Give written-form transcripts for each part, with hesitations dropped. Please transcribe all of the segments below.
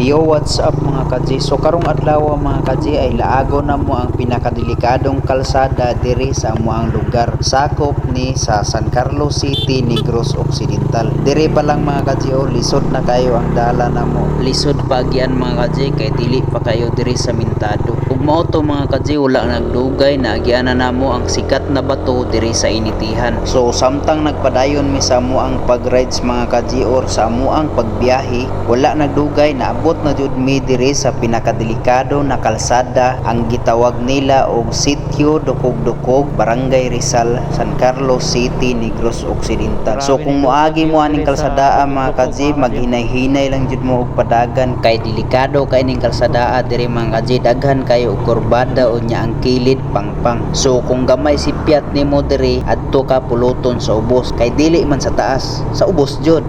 Yo, what's up mga kadji? So karong adlaw mga kadji ay laago na mo ang pinakadelikadong kalsada diri sa amoang lugar. Sakop ni sa San Carlos City, Negros Occidental. Diri pa lang mga kadji lisod na kayo ang dala na mo. Lisod pagyan mga kadji kay dili pa kayo diri sa Mintado. Ug mao to mga kadji wala nagdugay na agyanan namo ang sikat na bato diri sa initihan. So samtang nagpadayon mi sa amoang pag-rides mga kadji or sa amoang pagbiyahe, wala nagdugay na abot na jud mi diri sa pinakadelikado na kalsada ang gitawag nila og Sitio Dukog-Dukog, Barangay Rizal, San Carlos City, Negros Occidental. So kung moagi mo aning kalsada mga kadji, maghinay-hinay lang jud mo og padagan kay delikado kay ning kalsada diri mga kadji, daghan kayo og kurbada o nya ang kilid pangpang. So kung gamay sipyat nimo diri adto ka puluton sa ubos kay dili man sa taas, sa ubos jud.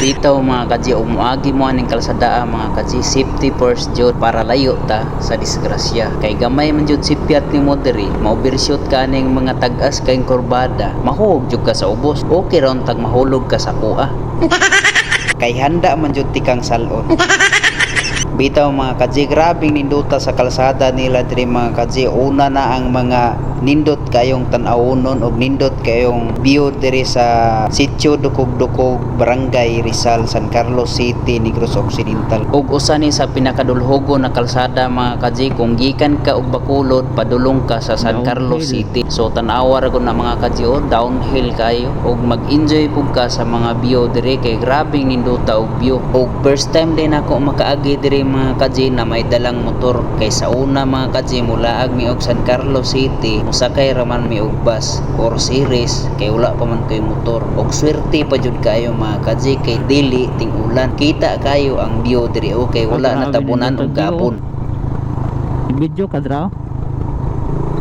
Dito mga kadji, umuagi mo aning kalsada mga kadji, safety first jud para layo ta sa disgrasya. Kay gamay man jud sipyat ni mo diri, ma-overshoot ka ning mga tag-as kay kurbada, mahug jud ka sa ubos. Okay ron tag mahulog ka sa kuha. Kay handa man jud tikang salon. Bitaw mga kadji, grabing ninduta sa kalsada nila diri mga kadji. Una na ang mga nindot kayong tan-awonon og nindot kayong view diri sa Sitio Dukog-Dukog, Barangay Rizal, San Carlos City, Negros Occidental. Ug usa ni sa pinakadulhogo na kalsada mga kadji, kung gikan ka og Bacolod padulong ka sa San Carlos City. So tan-awa ra gud na mga kadji, downhill kayo og mag-enjoy pug ka sa mga view diri kay grabing ninduta og view. Og first time din ako makaagi diri mga kadji na may dalang motor kay sa una mga kadji mulaag mi og San Carlos City, sakay raman mi og bus or series kay wala pa man kay motor. Og swerte pa jud kayo mga kadji kay dili ting ulan, kita kayo ang view diri okay, wala natabunan og gapon. Video kadra.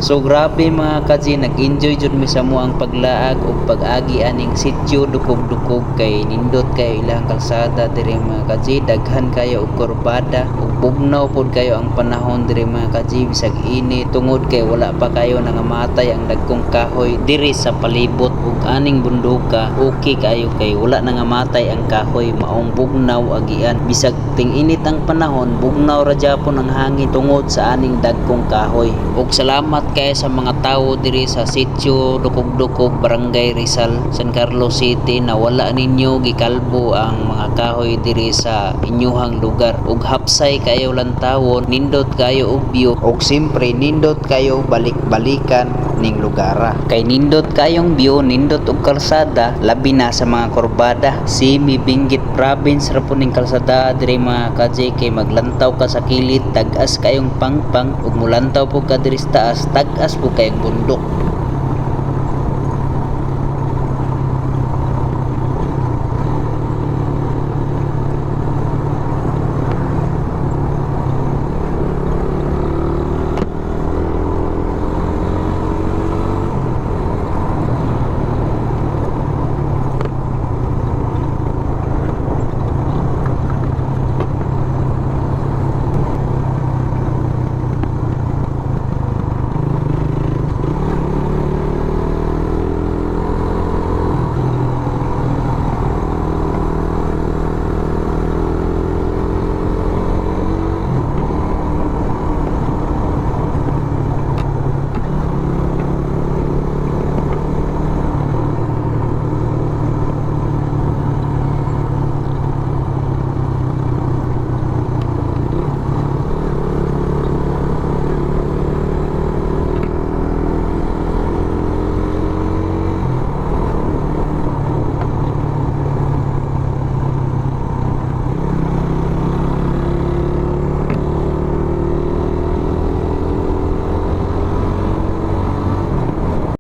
So grabe mga kadji, nag-enjoy jud mi sa mo ang paglaag o pag-agi aning Sitio Dukog-Dukog kay nindot kayo ilang kalsada diri mga kadji, daghan kayo og kurbada ug bugnaw pod kayo ang panahon diri mga kadji, bisag ini tungod kay wala pa kayo nangamatay ang dagkong kahoy diri sa palibot ug aning bunduka. Okay kayo kay wala nangamatay ang kahoy, maong bugnaw agian. Bisag ting init ang panahon, bugnaw ra gyapon ang hangin tungod sa aning dagkong kahoy. Ug salamat kay sa mga tawo diri sa Sitio Dukog-Dukog, Barangay Rizal, San Carlos City na wala ninyo gikalbo ang mga kahoy diri sa inyuhang lugar. Ug hapsay kayo lantawon, nindot kayo og view, ug simpre nindot kayo balik-balikan ning lugara. Kay nindot kayong view, nindot og kalsada, labi na sa mga kurbada. Si Mibinggit province ra po ning kalsada diri mga kadji kay maglantaw ka sa kilid, tag-as kayong pangpang ug mulantaw po ka diri sa taas, tag-as po kayong bundok.